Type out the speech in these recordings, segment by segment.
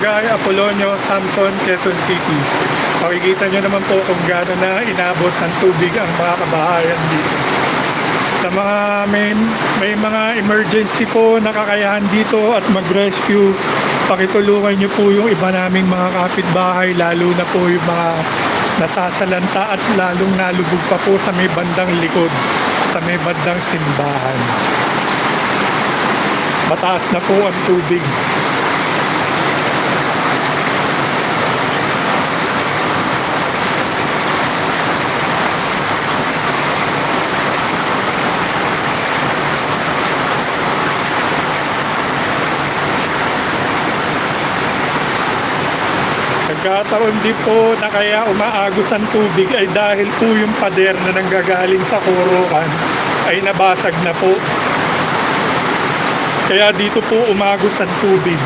Barangay Apolonio, Samson, Quezon City. Makikita nyo naman po kung gaano na inabot ng tubig ang mga kabahayan dito. Sa mga may mga emergency po na kakayahan dito at mag-rescue, pakitulungan nyo po yung iba naming mga kapitbahay, lalo na po yung mga nasasalanta at lalong nalubog pa po sa may bandang likod, sa may bandang simbahan. Mataas na po ang tubig. Nagkataon din po na kaya umaagos ang tubig ay dahil po yung pader na nanggagaling sa Kurokan ay nabasag na po. Kaya dito po umagos ang tubig.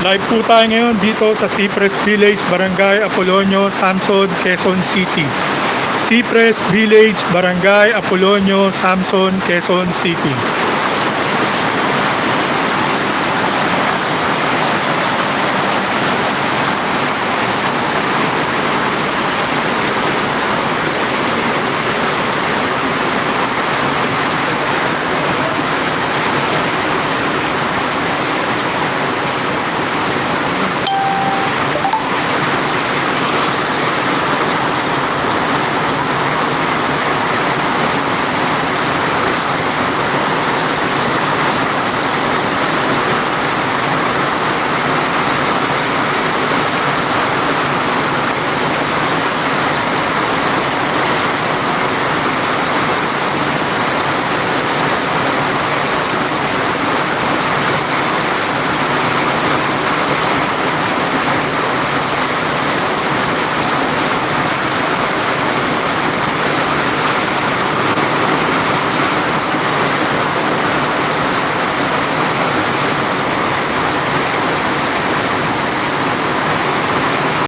Live po tayo ngayon dito sa Cypress Village, Barangay Apolonio, Samson, Quezon City. Cypress Village, Barangay Apolonio, Samson, Quezon City.